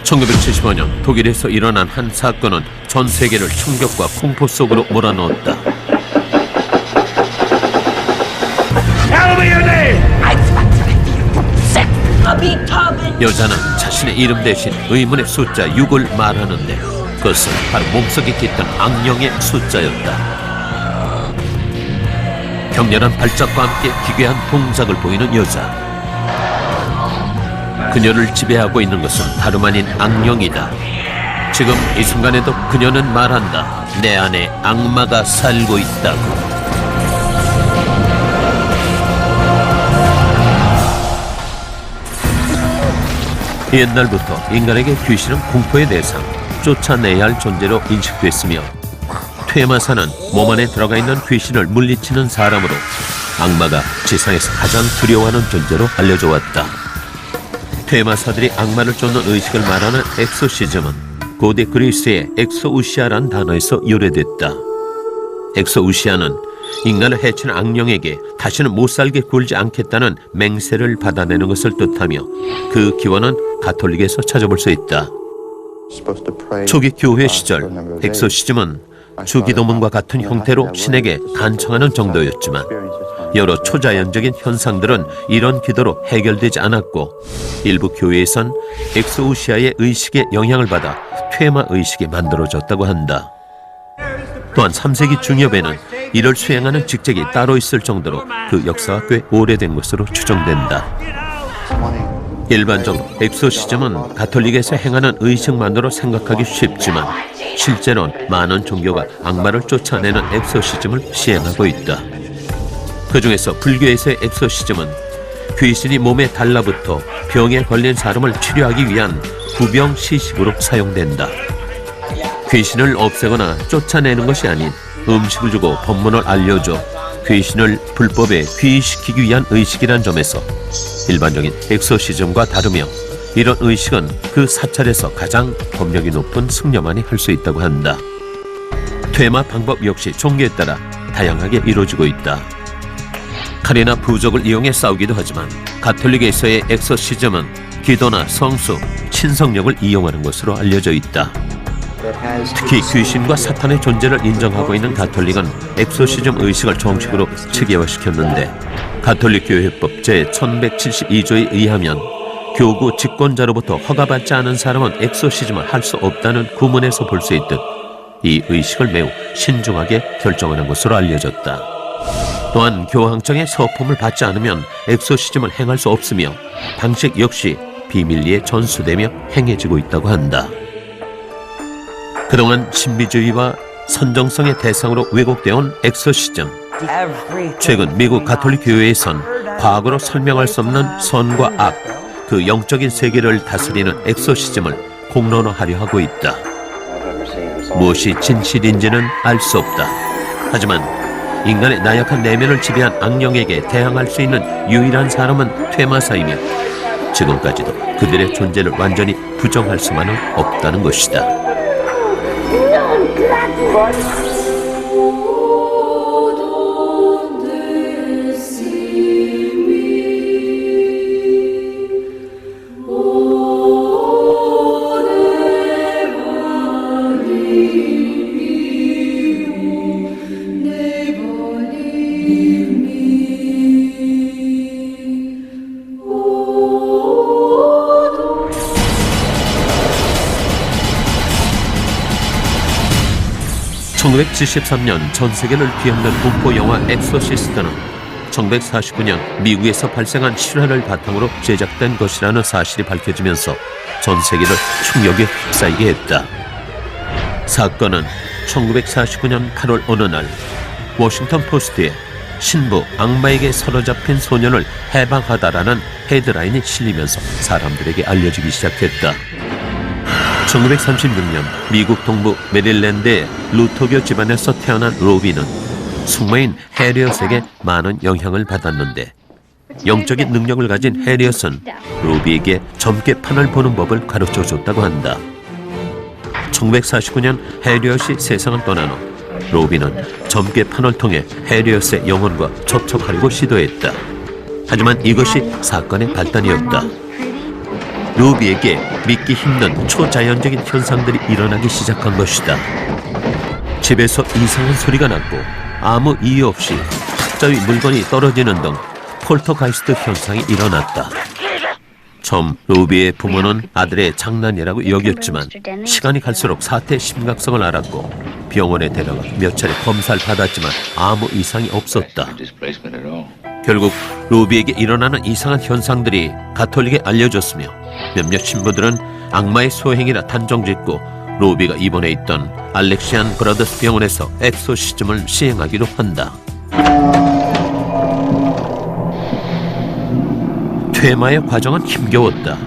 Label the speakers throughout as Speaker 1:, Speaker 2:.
Speaker 1: 1975년 독일에서 일어난 한 사건은 전 세계를 충격과 공포 속으로 몰아넣었다. 여자는 자신의 이름 대신 의문의 숫자 6을 말하는데 그것은 바로 몸속에 깃든 악령의 숫자였다. 격렬한 발작과 함께 기괴한 동작을 보이는 여자. 그녀를 지배하고 있는 것은 다름 아닌 악령이다. 지금 이 순간에도 그녀는 말한다. 내 안에 악마가 살고 있다고. 옛날부터 인간에게 귀신은 공포의 대상, 쫓아내야 할 존재로 인식됐으며 퇴마사는 몸 안에 들어가 있는 귀신을 물리치는 사람으로 악마가 지상에서 가장 두려워하는 존재로 알려져 왔다. 퇴마사들이 악마를 쫓는 의식을 말하는 엑소시즘은 고대 그리스의 엑소우시아란 단어에서 유래됐다. 엑소우시아는 인간을 해치는 악령에게 다시는 못살게 굴지 않겠다는 맹세를 받아내는 것을 뜻하며 그 기원은 가톨릭에서 찾아볼 수 있다. 초기 교회 시절 엑소시즘은 주기도문과 같은 형태로 신에게 간청하는 정도였지만 여러 초자연적인 현상들은 이런 기도로 해결되지 않았고 일부 교회에선 엑소우시아의 의식에 영향을 받아 퇴마 의식이 만들어졌다고 한다. 또한 3세기 중엽에는 이를 수행하는 직책이 따로 있을 정도로 그 역사가 꽤 오래된 것으로 추정된다. 일반적으로 엑소시즘은 가톨릭에서 행하는 의식만으로 생각하기 쉽지만 실제로는 많은 종교가 악마를 쫓아내는 엑소시즘을 시행하고 있다. 그 중에서 불교에서의 엑소시즘은 귀신이 몸에 달라붙어 병에 걸린 사람을 치료하기 위한 구병시식으로 사용된다. 귀신을 없애거나 쫓아내는 것이 아닌 음식을 주고 법문을 알려줘 귀신을 불법에 귀의시키기 위한 의식이란 점에서 일반적인 엑소시즘과 다르며 이런 의식은 그 사찰에서 가장 법력이 높은 승려만이 할 수 있다고 한다. 퇴마 방법 역시 종교에 따라 다양하게 이루어지고 있다. 칼이나 부적을 이용해 싸우기도 하지만 가톨릭에서의 엑소시즘은 기도나 성수, 친성력을 이용하는 것으로 알려져 있다. 특히 귀신과 사탄의 존재를 인정하고 있는 가톨릭은 엑소시즘 의식을 정식으로 체계화시켰는데 가톨릭 교회법 제1172조에 의하면 교구 집권자로부터 허가받지 않은 사람은 엑소시즘을 할 수 없다는 구문에서 볼 수 있듯 이 의식을 매우 신중하게 결정하는 것으로 알려졌다. 또한 교황청의 서품을 받지 않으면 엑소시즘을 행할 수 없으며 방식 역시 비밀리에 전수되며 행해지고 있다고 한다. 그동안 신비주의와 선정성의 대상으로 왜곡되어 온 엑소시즘. 최근 미국 가톨릭 교회에선 과거로 설명할 수 없는 선과 악, 그 영적인 세계를 다스리는 엑소시즘을 공론화하려 하고 있다. 무엇이 진실인지는 알 수 없다. 하지만 인간의 나약한 내면을 지배한 악령에게 대항할 수 있는 유일한 사람은 퇴마사이며 지금까지도 그들의 존재를 완전히 부정할 수만은 없다는 것이다. (1973년) 전 세계를 뒤흔든 공포 영화 엑소시스트는 1949년 미국에서 발생한 실화를 바탕으로 제작된 것이라는 사실이 밝혀지면서 전 세계를 충격에 휩싸이게 했다. 사건은 1949년 8월 어느 날 워싱턴 포스트에 신부 악마에게 사로잡힌 소년을 해방하다라는 헤드라인이 실리면서 사람들에게 알려지기 시작했다. 1936년 미국 동부 메릴랜드의 루터교 집안에서 태어난 로비는 숙모인 해리엇에게 많은 영향을 받았는데 영적인 능력을 가진 해리엇은 로비에게 점괘판을 보는 법을 가르쳐줬다고 한다. 1949년 해리엇이 세상을 떠난 후 로비는 점괘판을 통해 해리엇의 영혼과 접촉하려고 시도했다. 하지만 이것이 사건의 발단이었다. 루비에게 믿기 힘든 초자연적인 현상들이 일어나기 시작한 것이다. 집에서 이상한 소리가 났고 아무 이유 없이 탁자 위 물건이 떨어지는 등 폴터가이스트 현상이 일어났다. 처음 루비의 부모는 아들의 장난이라고 여겼지만 시간이 갈수록 사태의 심각성을 알았고 병원에 데려가 몇 차례 검사를 받았지만 아무 이상이 없었다. 결국 루비에게 일어나는 이상한 현상들이 가톨릭에 알려졌으며 몇몇 신부들은 악마의 소행이라 단정짓고 루비가 입원해 있던 알렉시안 브라더스 병원에서 엑소시즘을 시행하기로 한다. 퇴마의 과정은 힘겨웠다.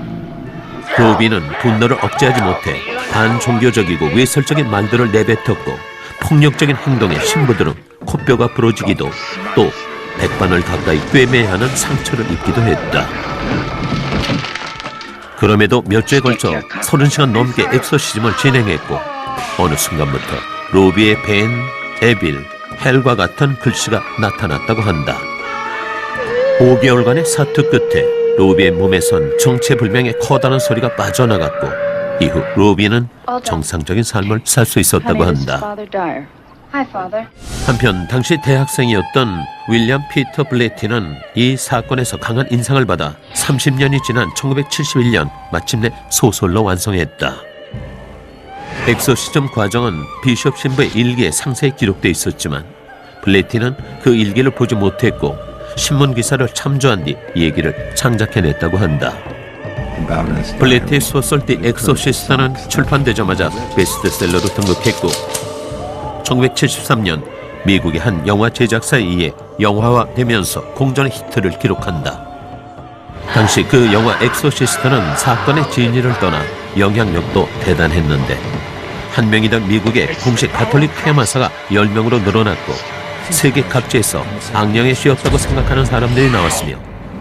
Speaker 1: 루비는 분노를 억제하지 못해 반종교적이고 외설적인 말들을 내뱉었고 폭력적인 행동에 신부들은 코뼈가 부러지기도 또 백반을 가까이 꿰매야 하는 상처를 입기도 했다. 그럼에도 몇 주에 걸쳐 30시간 넘게 엑소시즘을 진행했고 어느 순간부터 루비의 벤, 에빌, 헬과 같은 글씨가 나타났다고 한다. 5개월간의 사투 끝에 루비의 몸에선 정체불명의 커다란 소리가 빠져나갔고 이후 루비는 정상적인 삶을 살 수 있었다고 한다. 한편 당시 대학생이었던 윌리엄 피터 블레티는 이 사건에서 강한 인상을 받아 30년이 지난 1971년 마침내 소설로 완성했다. 엑소시즘 과정은 비숍 신부의 일기에 상세히 기록돼 있었지만 블레티는 그 일기를 보지 못했고 신문 기사를 참조한 뒤 얘기를 창작해냈다고 한다. 블레티의 소설 디 엑소시스트는 출판되자마자 베스트셀러로 등극했고 1973년 미국의 한 영화 제작사에 의해 영화화되면서 공전의 히트를 기록한다. 당시 그 영화 엑소시스트는 사건의 진위를 떠나 영향력도 대단했는데 한 명이던 미국의 공식 가톨릭 퇴마사가 10명으로 늘어났고 세계 각지에서 악령의 시였다고 생각하는 사람들이 나왔으며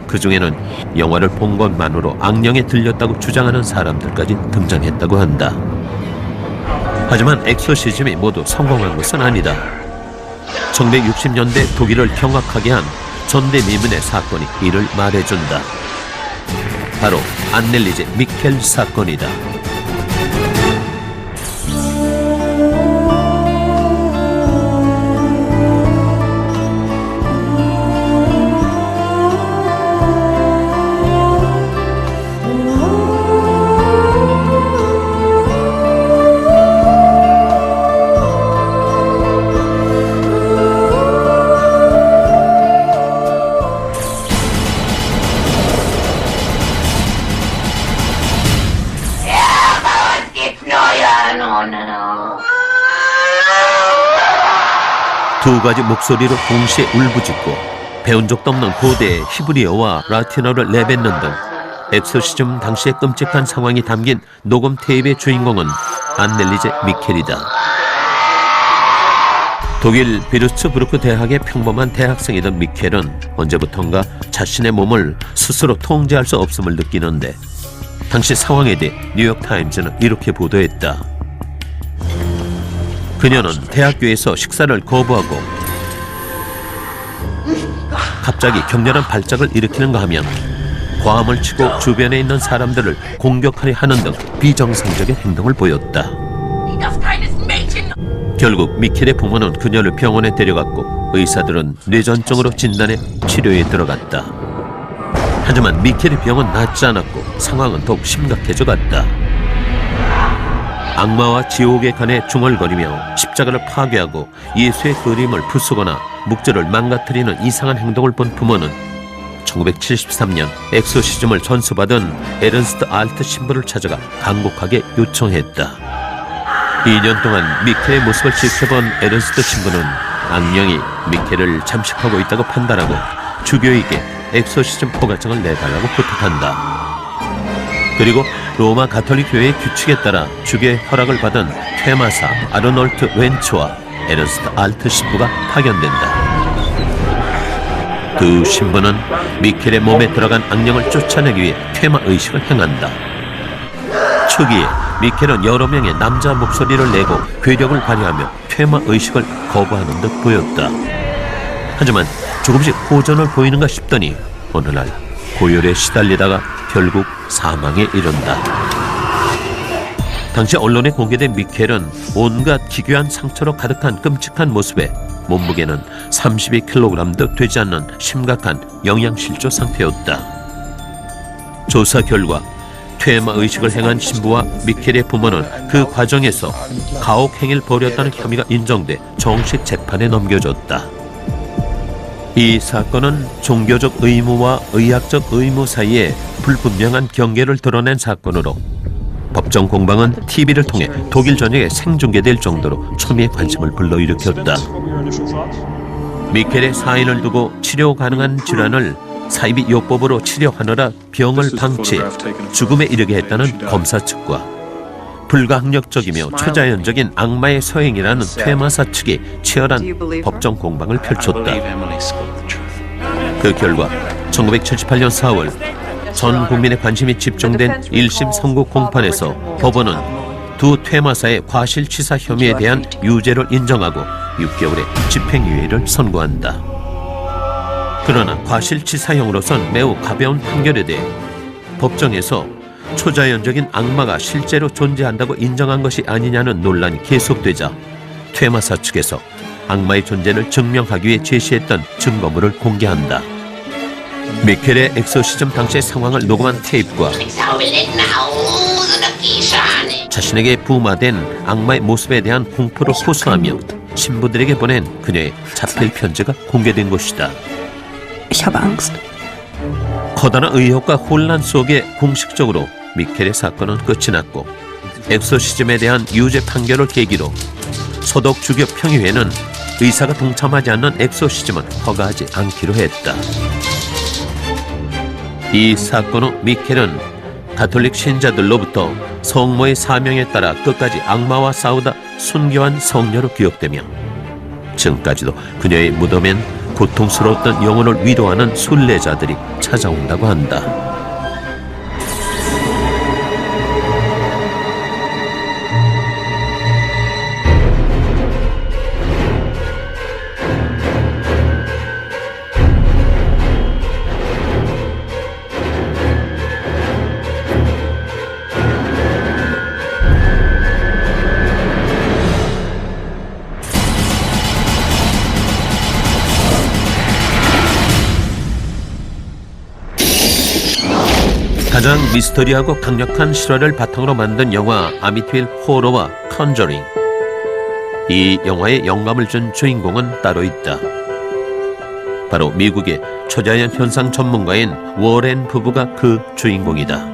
Speaker 1: 그 중에는 영화를 본 것만으로 악령에 들렸다고 주장하는 사람들까지 등장했다고 한다. 하지만 엑소시즘이 모두 성공한 것은 아니다. 1960년대 독일을 경악하게 한 전대미문의 사건이 이를 말해준다. 바로 안넬리제 미켈 사건이다. 두 가지 목소리로 동시에 울부짖고 배운 적도 없는 고대의 히브리어와 라틴어를 내뱉는 등 엑소시즘 당시의 끔찍한 상황이 담긴 녹음 테이프의 주인공은 안넬리제 미켈이다. 독일 비르츠부르크 대학의 평범한 대학생이던 미켈은 언제부턴가 자신의 몸을 스스로 통제할 수 없음을 느끼는데 당시 상황에 대해 뉴욕타임즈는 이렇게 보도했다. 그녀는 대학교에서 식사를 거부하고 갑자기 격렬한 발작을 일으키는가 하면 과음을 치고 주변에 있는 사람들을 공격하려 하는 등 비정상적인 행동을 보였다. 결국 미켈의 부모는 그녀를 병원에 데려갔고 의사들은 뇌전증으로 진단해 치료에 들어갔다. 하지만 미켈의 병은 낫지 않았고 상황은 더욱 심각해져 갔다. 악마와 지옥에 관해 중얼거리며 십자가를 파괴하고 예수의 그림을 부수거나 묵절을 망가뜨리는 이상한 행동을 본 부모는 1973년 엑소시즘을 전수받은 에른스트 알트 신부를 찾아가 간곡하게 요청했다. 2년 동안 미켈의 모습을 지켜본 에른스트 신부는 악령이 미켈을 잠식하고 있다고 판단하고 주교에게 엑소시즘 허가증을 내달라고 부탁한다. 그리고 로마 가톨릭 교회의 규칙에 따라 주교의 허락을 받은 퇴마사 아르놀트 웬츠와 에른스트 알트 신부가 파견된다. 두 신부는 미켈의 몸에 들어간 악령을 쫓아내기 위해 퇴마 의식을 행한다. 초기에 미켈은 여러 명의 남자 목소리를 내고 괴력을 발휘하며 퇴마 의식을 거부하는 듯 보였다. 하지만 조금씩 호전을 보이는가 싶더니 어느 날 고열에 시달리다가 결국 사망에 이른다. 당시 언론에 공개된 미켈은 온갖 기괴한 상처로 가득한 끔찍한 모습에 몸무게는 32kg도 되지 않는 심각한 영양실조 상태였다. 조사 결과 퇴마 의식을 행한 신부와 미켈의 부모는 그 과정에서 가혹 행위를 벌였다는 혐의가 인정돼 정식 재판에 넘겨졌다. 이 사건은 종교적 의무와 의학적 의무 사이에 불분명한 경계를 드러낸 사건으로 법정 공방은 TV를 통해 독일 전역에 생중계될 정도로 초미의 관심을 불러일으켰다. 미켈의 사인을 두고 치료 가능한 질환을 사이비 요법으로 치료하느라 병을 방치해 죽음에 이르게 했다는 검사 측과 불가항력적이며 초자연적인 악마의 서행이라는 퇴마사 측이 치열한 법정 공방을 펼쳤다. 그 결과 1978년 4월 전 국민의 관심이 집중된 1심 선고 공판에서 법원은 두 퇴마사의 과실치사 혐의에 대한 유죄를 인정하고 6개월의 집행유예를 선고한다. 그러나 과실치사형으로선 매우 가벼운 판결에 대해 법정에서 초자연적인 악마가 실제로 존재한다고 인정한 것이 아니냐는 논란이 계속되자 퇴마사 측에서 악마의 존재를 증명하기 위해 제시했던 증거물을 공개한다. 미켈의 엑소시즘 당시의 상황을 녹음한 테이프와 자신에게 부마된 악마의 모습에 대한 공포를 호소하며 신부들에게 보낸 그녀의 자필 편지가 공개된 것이다. 커다란 의혹과 혼란 속에 공식적으로 미켈의 사건은 끝이 났고 엑소시즘에 대한 유죄 판결을 계기로 소독 주교 평의회는 의사가 동참하지 않는 엑소시즘은 허가하지 않기로 했다. 이 사건 후 미켈은 가톨릭 신자들로부터 성모의 사명에 따라 끝까지 악마와 싸우다 순교한 성녀로 기억되며 지금까지도 그녀의 무덤엔 고통스러웠던 영혼을 위로하는 순례자들이 찾아온다고 한다. 가장 미스터리하고 강력한 실화를 바탕으로 만든 영화 아미트빌 호러와 컨저링. 이 영화에 영감을 준 주인공은 따로 있다. 바로 미국의 초자연 현상 전문가인 워렌 부부가 그 주인공이다.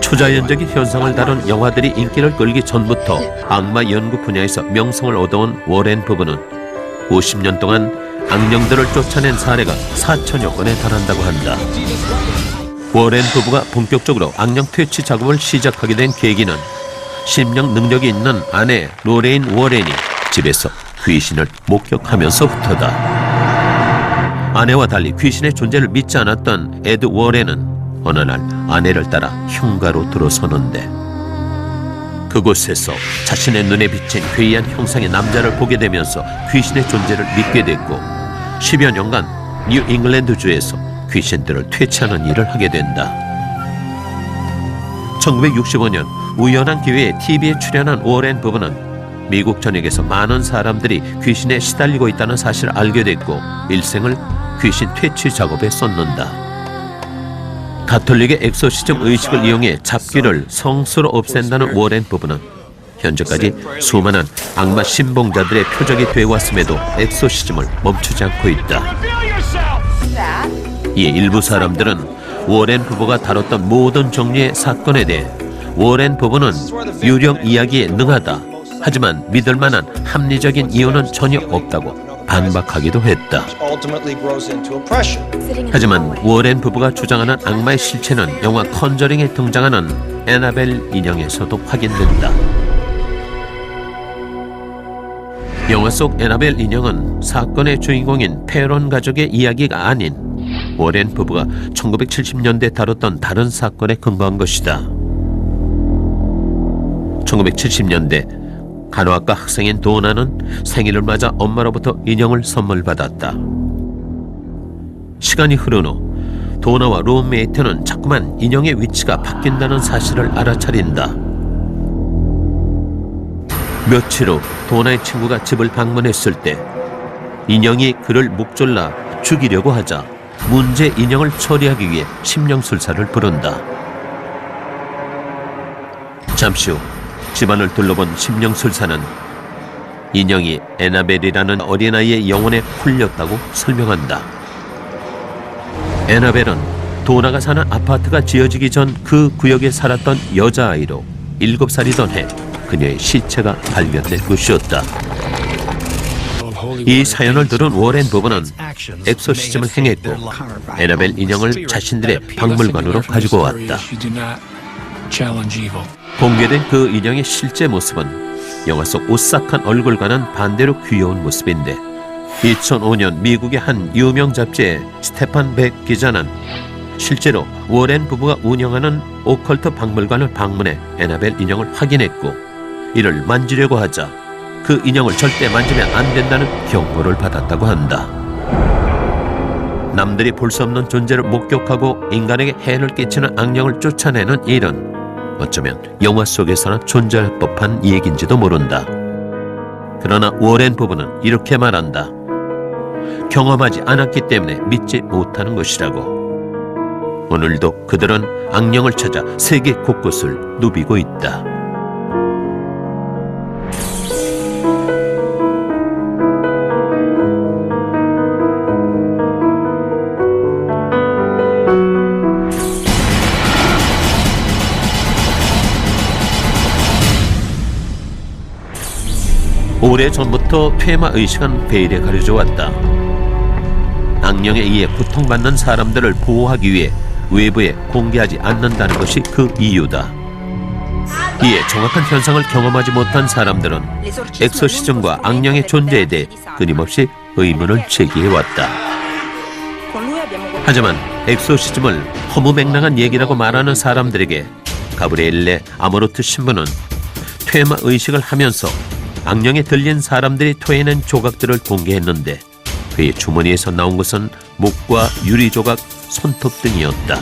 Speaker 1: 초자연적인 현상을 다룬 영화들이 인기를 끌기 전부터 악마 연구 분야에서 명성을 얻어온 워렌 부부는 50년 동안 악령들을 쫓아낸 사례가 4천여 건에 달한다고 한다. 워렌 부부가 본격적으로 악령 퇴치 작업을 시작하게 된 계기는 심령 능력이 있는 아내 로레인 워렌이 집에서 귀신을 목격하면서부터다. 아내와 달리 귀신의 존재를 믿지 않았던 에드 워렌은 어느 날 아내를 따라 흉가로 들어서는데 그곳에서 자신의 눈에 비친 괴이한 형상의 남자를 보게 되면서 귀신의 존재를 믿게 됐고 10여 년간 뉴 잉글랜드주에서 귀신들을 퇴치하는 일을 하게 된다. 1965년 우연한 기회에 TV에 출연한 워렌 부부는 미국 전역에서 많은 사람들이 귀신에 시달리고 있다는 사실을 알게 됐고 일생을 귀신 퇴치 작업에 쏟는다. 가톨릭의 엑소시즘 의식을 이용해 잡귀를 성수로 없앤다는 워렌 부부는 현재까지 수많은 악마 신봉자들의 표적이 되어왔음에도 엑소시즘을 멈추지 않고 있다. 이에 일부 사람들은 워렌 부부가 다뤘던 모든 종류의 사건에 대해 워렌 부부는 유령 이야기에 능하다. 하지만 믿을 만한 합리적인 이유는 전혀 없다고 반박하기도 했다. 하지만 워렌 부부가 주장하는 악마의 실체는 영화 컨저링에 등장하는 애나벨 인형에서도 확인된다. 영화 속 애나벨 인형은 사건의 주인공인 페론 가족의 이야기가 아닌 워렌 부부가 1970년대 다뤘던 다른 사건에 근거한 것이다. 1970년대 간호학과 학생인 도나는 생일을 맞아 엄마로부터 인형을 선물 받았다. 시간이 흐른 후 도나와 룸메이트는 자꾸만 인형의 위치가 바뀐다는 사실을 알아차린다. 며칠 후 도나의 친구가 집을 방문했을 때 인형이 그를 목졸라 죽이려고 하자 문제 인형을 처리하기 위해 심령술사를 부른다. 잠시 후 집안을 둘러본 심령술사는 인형이 에나벨이라는 어린아이의 영혼에 홀렸다고 설명한다. 에나벨은 도나가 사는 아파트가 지어지기 전 그 구역에 살았던 여자아이로 7살이던 해 그녀의 시체가 발견된 곳이었다. 이 사연을 들은 워렌 부부는 엑소시즘을 행했고 에나벨 인형을 자신들의 박물관으로 가지고 왔다. 공개된 그 인형의 실제 모습은 영화 속 오싹한 얼굴과는 반대로 귀여운 모습인데 2005년 미국의 한 유명 잡지의 스테판 백 기자는 실제로 워렌 부부가 운영하는 오컬트 박물관을 방문해 에나벨 인형을 확인했고 이를 만지려고 하자 그 인형을 절대 만지면 안 된다는 경고를 받았다고 한다. 남들이 볼 수 없는 존재를 목격하고 인간에게 해를 끼치는 악령을 쫓아내는 일은 어쩌면 영화 속에서나 존재할 법한 얘기인지도 모른다. 그러나 워렌 부부는 이렇게 말한다. 경험하지 않았기 때문에 믿지 못하는 것이라고. 오늘도 그들은 악령을 찾아 세계 곳곳을 누비고 있다. 오래전부터 퇴마의식은 베일에 가려져 왔다. 악령에 의해 고통받는 사람들을 보호하기 위해 외부에 공개하지 않는다는 것이 그 이유다. 이에 정확한 현상을 경험하지 못한 사람들은 엑소시즘과 악령의 존재에 대해 끊임없이 의문을 제기해왔다. 하지만 엑소시즘을 허무맹랑한 얘기라고 말하는 사람들에게 가브리엘레 아모르트 신부는 퇴마의식을 하면서 악령에 들린 사람들이 토해낸 조각들을 공개했는데 그의 주머니에서 나온 것은 목과 유리조각, 손톱 등이었다.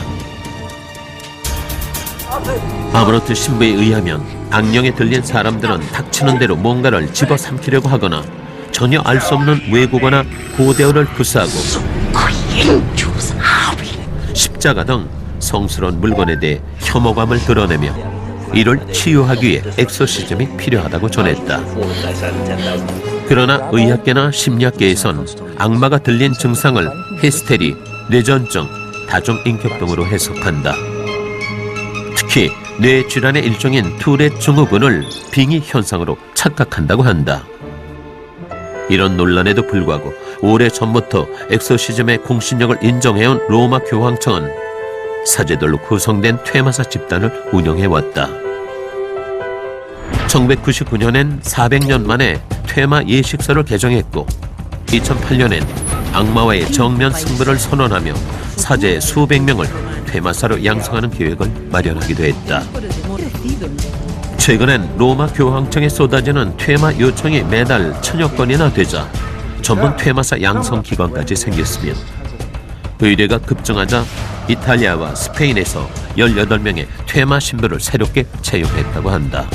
Speaker 1: 아모르트 신부에 의하면 악령에 들린 사람들은 닥치는 대로 뭔가를 집어삼키려고 하거나 전혀 알 수 없는 외국어나 고대어를 구사하고 십자가 등 성스러운 물건에 대해 혐오감을 드러내며 이를 치유하기 위해 엑소시즘이 필요하다고 전했다. 그러나 의학계나 심리학계에선 악마가 들린 증상을 히스테리, 뇌전증, 다중인격 등으로 해석한다. 특히 뇌질환의 일종인 투렛 증후군을 빙의 현상으로 착각한다고 한다. 이런 논란에도 불구하고 오래전부터 엑소시즘의 공신력을 인정해온 로마 교황청은 사제들로 구성된 퇴마사 집단을 운영해왔다. 1999년엔 400년 만에 퇴마 예식서를 개정했고 2008년엔 악마와의 정면 승부를 선언하며 사제 수백 명을 퇴마사로 양성하는 계획을 마련하기도 했다. 최근엔 로마 교황청에 쏟아지는 퇴마 요청이 매달 1000여 건이나 되자 전문 퇴마사 양성 기관까지 생겼으며 의뢰가 급증하자 이탈리아와 스페인에서 18명의 퇴마 신부를 새롭게 채용했다고 한다.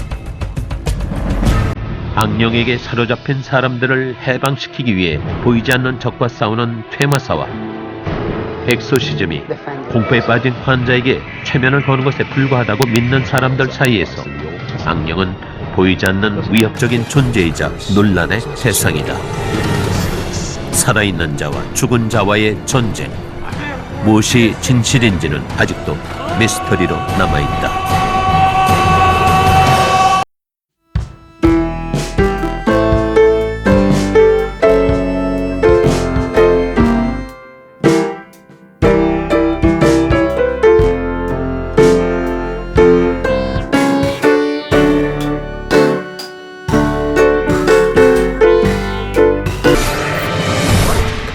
Speaker 1: 악령에게 사로잡힌 사람들을 해방시키기 위해 보이지 않는 적과 싸우는 퇴마사와 엑소시즘이 공포에 빠진 환자에게 최면을 거는 것에 불과하다고 믿는 사람들 사이에서 악령은 보이지 않는 위협적인 존재이자 논란의 대상이다. 살아있는 자와 죽은 자와의 전쟁. 무엇이 진실인지는 아직도 미스터리로 남아있다.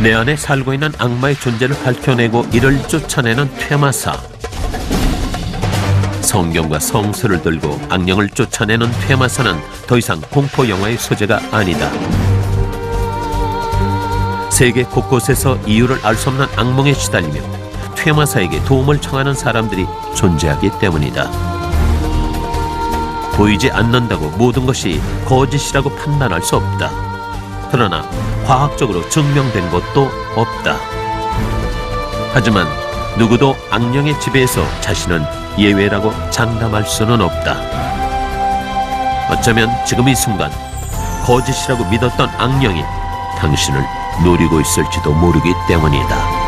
Speaker 1: 내 안에 살고 있는 악마의 존재를 밝혀내고 이를 쫓아내는 퇴마사. 성경과 성서를 들고 악령을 쫓아내는 퇴마사는 더 이상 공포 영화의 소재가 아니다. 세계 곳곳에서 이유를 알 수 없는 악몽에 시달리며 퇴마사에게 도움을 청하는 사람들이 존재하기 때문이다. 보이지 않는다고 모든 것이 거짓이라고 판단할 수 없다. 그러나 과학적으로 증명된 것도 없다. 하지만 누구도 악령의 지배에서 자신은 예외라고 장담할 수는 없다. 어쩌면 지금 이 순간 거짓이라고 믿었던 악령이 당신을 노리고 있을지도 모르기 때문이다.